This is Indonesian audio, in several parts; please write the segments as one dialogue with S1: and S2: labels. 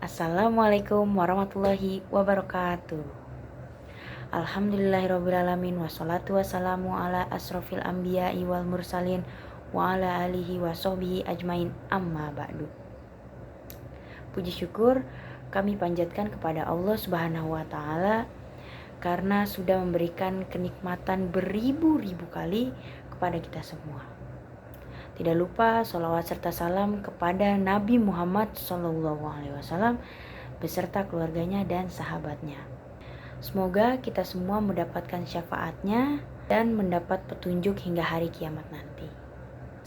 S1: Assalamualaikum warahmatullahi wabarakatuh. Alhamdulillahirrabbilalamin. Wassalatu wassalamu ala asrofil anbiya'i wal mursalin wa ala alihi wa sahbihi ajmain, amma ba'du. Puji syukur kami panjatkan kepada Allah Subhanahu wa ta'ala karena sudah memberikan kenikmatan beribu-ribu kali kepada kita semua. Tidak lupa sholawat serta salam kepada Nabi Muhammad SAW beserta keluarganya dan sahabatnya. Semoga kita semua mendapatkan syafaatnya dan mendapat petunjuk hingga hari kiamat nanti.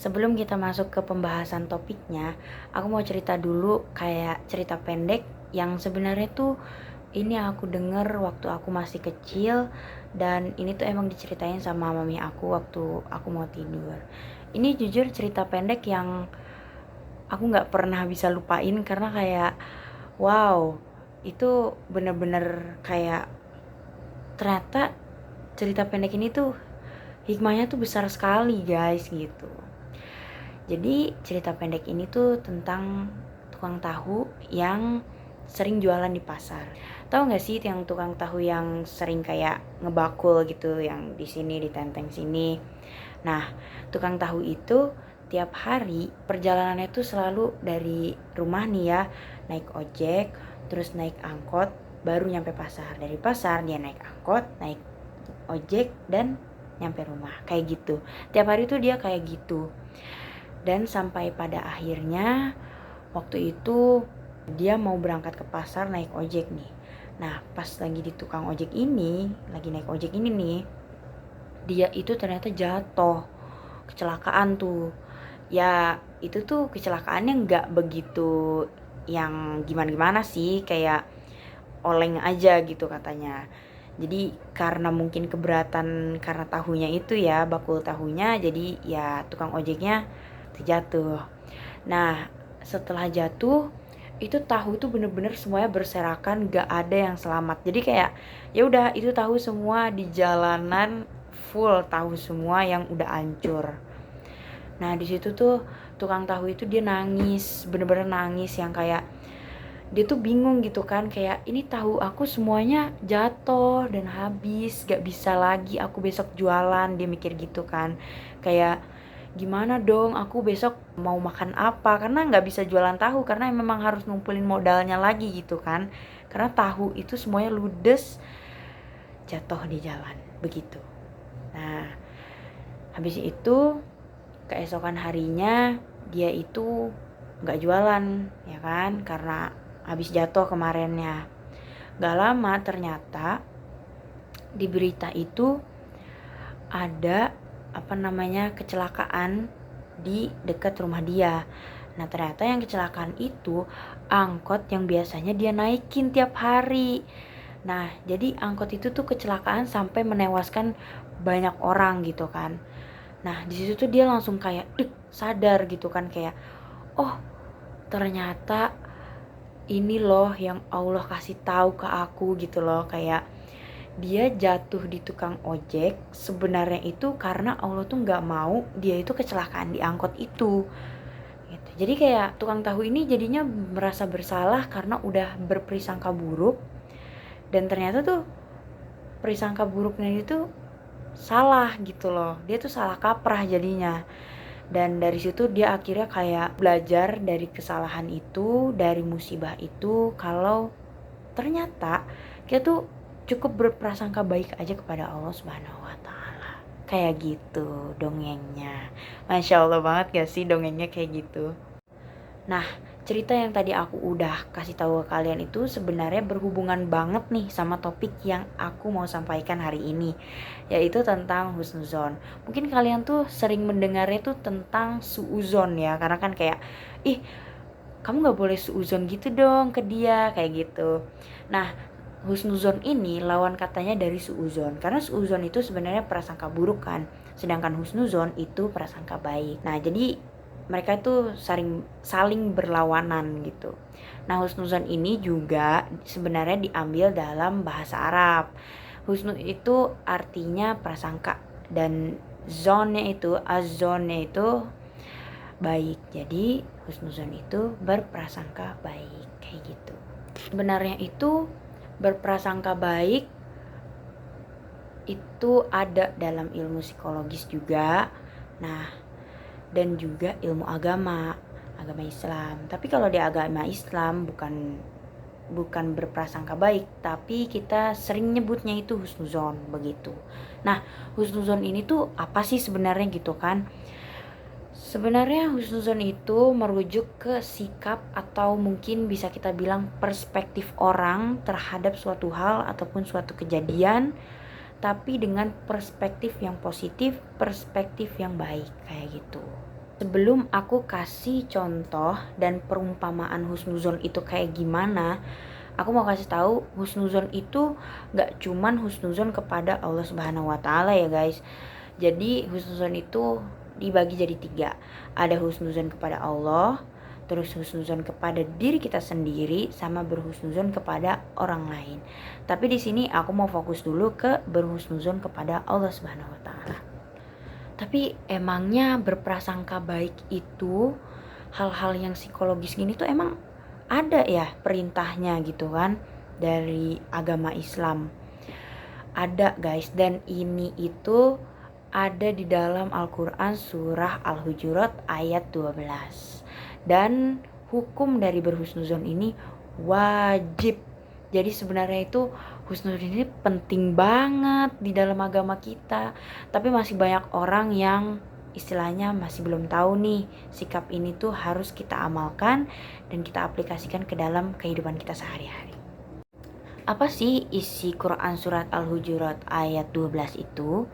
S1: Sebelum kita masuk ke pembahasan topiknya, aku mau cerita dulu kayak cerita pendek yang sebenarnya tuh ini aku denger waktu aku masih kecil, dan ini tuh emang diceritain sama mami aku waktu aku mau tidur. Ini jujur cerita pendek yang aku gak pernah bisa lupain karena kayak wow, itu bener-bener kayak ternyata cerita pendek ini tuh hikmahnya tuh besar sekali guys gitu. Jadi cerita pendek ini tuh tentang tukang tahu yang sering jualan di pasar. Tahu nggak sih yang tukang tahu yang sering kayak ngebakul gitu, yang di sini ditenteng sini. Nah, tukang tahu itu tiap hari perjalanannya tuh selalu dari rumah nih ya, naik ojek, terus naik angkot, baru nyampe pasar. Dari pasar dia naik angkot, naik ojek, dan nyampe rumah. Kayak gitu. Tiap hari tuh dia kayak gitu. Dan sampai pada akhirnya waktu itu dia mau berangkat ke pasar naik ojek nih. Nah, pas lagi di tukang ojek ini, lagi naik ojek ini nih, dia itu ternyata jatuh, kecelakaan tuh. Ya itu tuh kecelakaannya nggak begitu yang gimana-gimana sih, kayak oleng aja gitu katanya. Jadi karena mungkin keberatan karena tahunya itu ya, bakul tahunya, jadi ya tukang ojeknya terjatuh. Nah, setelah jatuh itu tahu itu bener-bener semuanya berserakan, gak ada yang selamat. Jadi kayak ya udah, itu tahu semua di jalanan full tahu semua yang udah hancur. Nah di situ tuh tukang tahu itu dia nangis, bener-bener nangis yang kayak dia tuh bingung gitu kan, kayak ini tahu aku semuanya jatuh dan habis, gak bisa lagi aku besok jualan. Dia mikir gitu kan, kayak gimana dong aku besok mau makan apa, karena nggak bisa jualan tahu karena memang harus ngumpulin modalnya lagi gitu kan, karena tahu itu semuanya ludes, jatuh di jalan begitu. Nah habis itu keesokan harinya dia itu nggak jualan ya kan, karena habis jatuh kemarinnya. Gak lama ternyata di berita itu ada kecelakaan di dekat rumah dia. Nah ternyata yang kecelakaan itu angkot yang biasanya dia naikin tiap hari. Nah jadi angkot itu tuh kecelakaan sampai menewaskan banyak orang gitu kan. Nah di situ tuh dia langsung kayak sadar gitu kan, kayak oh ternyata ini loh yang Allah kasih tahu ke aku gitu loh, kayak dia jatuh di tukang ojek sebenarnya itu karena Allah tuh nggak mau dia itu kecelakaan di angkot itu gitu. Jadi kayak tukang tahu ini jadinya merasa bersalah karena udah berprasangka buruk, dan ternyata tuh prasangka buruknya itu salah gitu loh, dia tuh salah kaprah jadinya. Dan dari situ dia akhirnya kayak belajar dari kesalahan itu, dari musibah itu, kalau ternyata kita tuh cukup berprasangka baik aja kepada Allah Subhanahu wa ta'ala. Kayak gitu dongengnya. Masya Allah banget gak sih dongengnya kayak gitu. Nah cerita yang tadi aku udah kasih tahu ke kalian itu sebenarnya berhubungan banget nih sama topik yang aku mau sampaikan hari ini, yaitu tentang husnuzon. Mungkin kalian tuh sering mendengarnya tuh tentang suuzon ya, karena kan kayak kamu gak boleh suuzon gitu dong ke dia, kayak gitu. Nah husnuzon ini lawan katanya dari suuzon, karena suuzon itu sebenarnya prasangka buruk kan, sedangkan husnuzon itu prasangka baik. Nah jadi mereka itu saling berlawanan gitu. Nah husnuzon ini juga sebenarnya diambil dalam bahasa Arab. Husnu itu artinya prasangka, dan azonnya itu baik. Jadi husnuzon itu berprasangka baik, kayak gitu. Sebenarnya itu berprasangka baik itu ada dalam ilmu psikologis juga. Nah, dan juga ilmu agama Islam. Tapi kalau di agama Islam bukan berprasangka baik, tapi kita sering nyebutnya itu husnuzon begitu. Nah, husnuzon ini tuh apa sih sebenarnya gitu kan? Sebenarnya husnuzon itu merujuk ke sikap atau mungkin bisa kita bilang perspektif orang terhadap suatu hal ataupun suatu kejadian, tapi dengan perspektif yang positif, perspektif yang baik kayak gitu. Sebelum aku kasih contoh dan perumpamaan husnuzon itu kayak gimana, aku mau kasih tahu husnuzon itu gak cuman husnuzon kepada Allah Subhanahu wa Ta'ala ya guys. Jadi husnuzon itu dibagi jadi 3. Ada husnuzon kepada Allah, terus husnuzon kepada diri kita sendiri, sama berhusnuzon kepada orang lain. Tapi di sini aku mau fokus dulu ke berhusnuzon kepada Allah Subhanahu wa Ta'ala. Tapi emangnya berprasangka baik itu, hal-hal yang psikologis gini tuh emang ada ya perintahnya gitu kan dari agama Islam? Ada guys, dan ini itu ada di dalam Al-Quran surah Al-Hujurat ayat 12. Dan hukum dari berhusnuzon ini wajib. Jadi sebenarnya itu husnuzon ini penting banget di dalam agama kita. Tapi masih banyak orang yang istilahnya masih belum tahu nih sikap ini tuh harus kita amalkan dan kita aplikasikan ke dalam kehidupan kita sehari-hari. Apa sih isi Quran surat Al-Hujurat ayat 12 itu?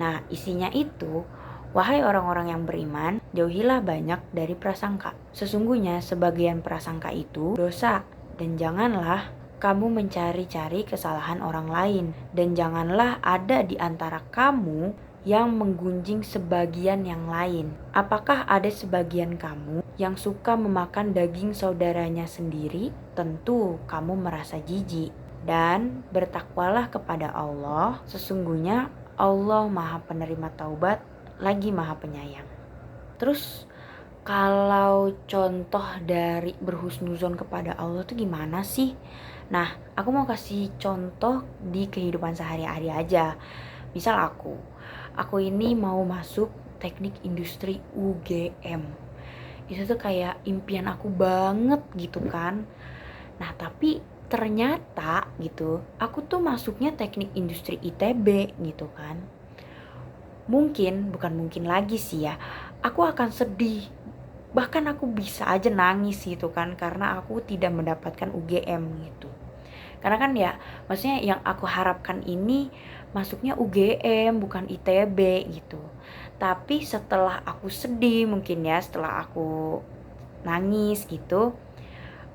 S1: Nah, isinya itu, wahai orang-orang yang beriman, jauhilah banyak dari prasangka. Sesungguhnya sebagian prasangka itu dosa, dan janganlah kamu mencari-cari kesalahan orang lain, dan janganlah ada di antara kamu yang menggunjing sebagian yang lain. Apakah ada sebagian kamu yang suka memakan daging saudaranya sendiri? Tentu kamu merasa jijik. Dan bertakwalah kepada Allah, sesungguhnya Allah Maha Penerima Taubat, lagi Maha Penyayang. Terus kalau contoh dari berhusnuzon kepada Allah tuh gimana sih? Nah, aku mau kasih contoh di kehidupan sehari-hari aja. Misal aku ini mau masuk teknik industri UGM. Itu tuh kayak impian aku banget gitu kan. Nah, tapi ternyata gitu, aku tuh masuknya teknik industri ITB gitu kan. Bukan mungkin lagi sih ya, aku akan sedih. Bahkan aku bisa aja nangis gitu kan, karena aku tidak mendapatkan UGM gitu. Karena kan ya, maksudnya yang aku harapkan ini masuknya UGM bukan ITB gitu. Tapi setelah aku sedih mungkin ya, setelah aku nangis gitu,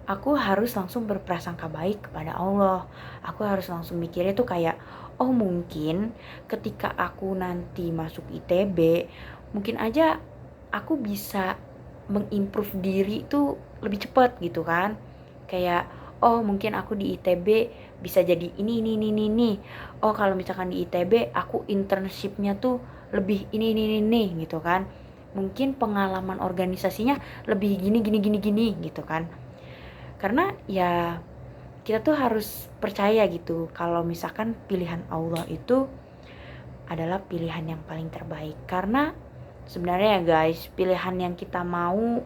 S1: aku harus langsung berprasangka baik kepada Allah. Aku harus langsung mikirnya tuh kayak, oh mungkin ketika aku nanti masuk ITB, mungkin aja aku bisa mengimprove diri tuh lebih cepat gitu kan. Kayak, oh mungkin aku di ITB bisa jadi ini. Oh kalau misalkan di ITB aku internshipnya tuh lebih ini gitu kan. Mungkin pengalaman organisasinya lebih gini gitu kan. Karena ya kita tuh harus percaya gitu kalau misalkan pilihan Allah itu adalah pilihan yang paling terbaik. Karena sebenarnya ya guys, pilihan yang kita mau,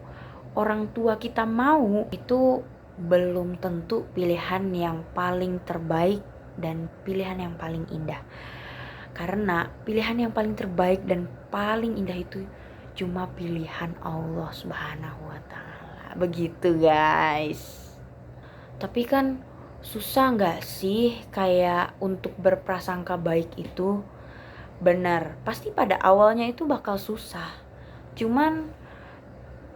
S1: orang tua kita mau, itu belum tentu pilihan yang paling terbaik dan pilihan yang paling indah. Karena pilihan yang paling terbaik dan paling indah itu cuma pilihan Allah Subhanahu wa Ta'ala. Begitu guys. Tapi kan susah gak sih kayak untuk berprasangka baik itu? Benar, pasti pada awalnya itu bakal susah. Cuman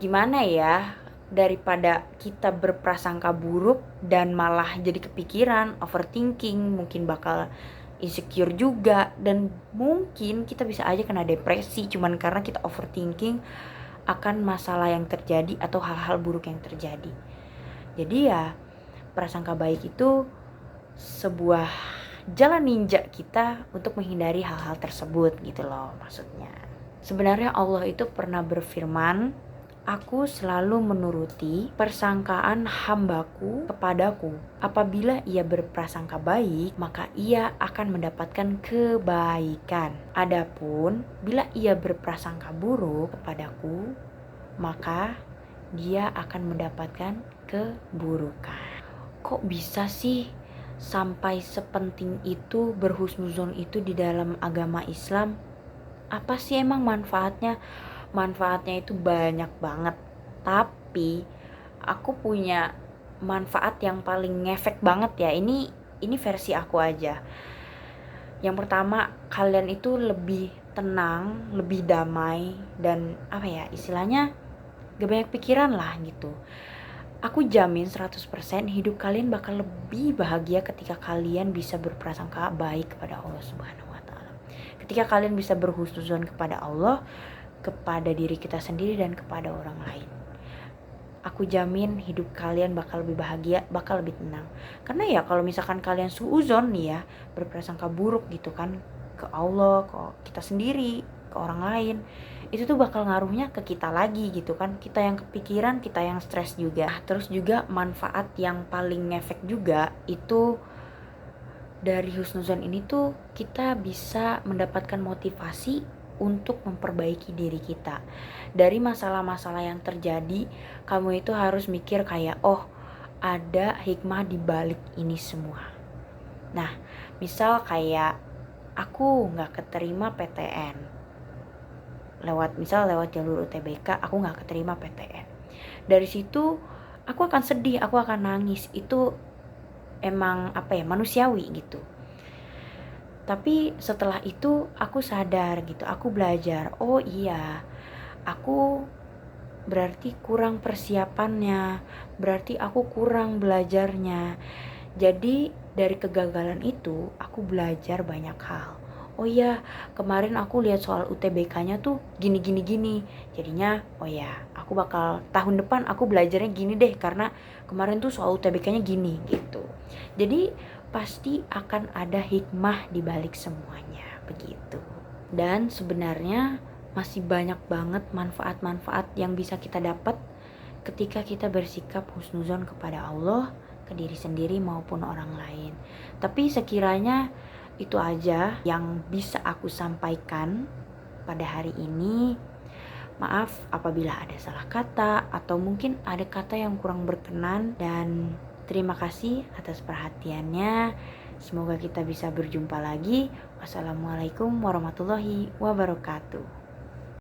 S1: gimana ya, daripada kita berprasangka buruk dan malah jadi kepikiran, overthinking, mungkin bakal insecure juga, dan mungkin kita bisa aja kena depresi cuman karena kita overthinking akan masalah yang terjadi atau hal-hal buruk yang terjadi. Jadi ya, prasangka baik itu sebuah jalan ninja kita untuk menghindari hal-hal tersebut gitu loh maksudnya. Sebenarnya Allah itu pernah berfirman Aku selalu menuruti persangkaan hambaku kepadaku. Apabila ia berprasangka baik, maka ia akan mendapatkan kebaikan. Adapun bila ia berprasangka buruk kepadaku, maka dia akan mendapatkan keburukan. Kok bisa sih sampai sepenting itu berhusnuzon itu di dalam agama Islam? Apa sih emang manfaatnya? Manfaatnya itu banyak banget, tapi aku punya manfaat yang paling ngefek banget ya. Ini versi aku aja. Yang pertama, kalian itu lebih tenang, lebih damai, dan apa ya istilahnya, gak banyak pikiran lah gitu. Aku jamin 100% hidup kalian bakal lebih bahagia ketika kalian bisa berprasangka baik kepada Allah Subhanahu wa taala. Ketika kalian bisa berhusnuzon kepada Allah, kepada diri kita sendiri dan kepada orang lain. Aku jamin hidup kalian bakal lebih bahagia, bakal lebih tenang. Karena ya kalau misalkan kalian suuzon nih ya, berprasangka buruk gitu kan ke Allah, ke kita sendiri, ke orang lain, itu tuh bakal ngaruhnya ke kita lagi gitu kan. Kita yang kepikiran, kita yang stres juga. Terus juga manfaat yang paling ngefek juga itu dari husnuzon ini tuh kita bisa mendapatkan motivasi untuk memperbaiki diri kita. Dari masalah-masalah yang terjadi, kamu itu harus mikir kayak, oh ada hikmah di balik ini semua. Nah, misal kayak aku gak keterima PTN, lewat jalur UTBK, aku gak keterima PTN. Dari situ aku akan sedih, aku akan nangis. Itu emang manusiawi gitu. Tapi setelah itu aku sadar gitu, aku belajar, oh iya, aku berarti kurang persiapannya, berarti aku kurang belajarnya. Jadi dari kegagalan itu aku belajar banyak hal. Oh iya, kemarin aku lihat soal UTBK-nya tuh gini. Jadinya, oh ya, aku bakal tahun depan aku belajarnya gini deh karena kemarin tuh soal UTBK-nya gini gitu. Jadi pasti akan ada hikmah di balik semuanya, begitu. Dan sebenarnya masih banyak banget manfaat-manfaat yang bisa kita dapat ketika kita bersikap husnuzon kepada Allah, ke diri sendiri maupun orang lain. Tapi sekiranya itu aja yang bisa aku sampaikan pada hari ini. Maaf apabila ada salah kata atau mungkin ada kata yang kurang berkenan, dan terima kasih atas perhatiannya. Semoga kita bisa berjumpa lagi. Wassalamualaikum warahmatullahi wabarakatuh.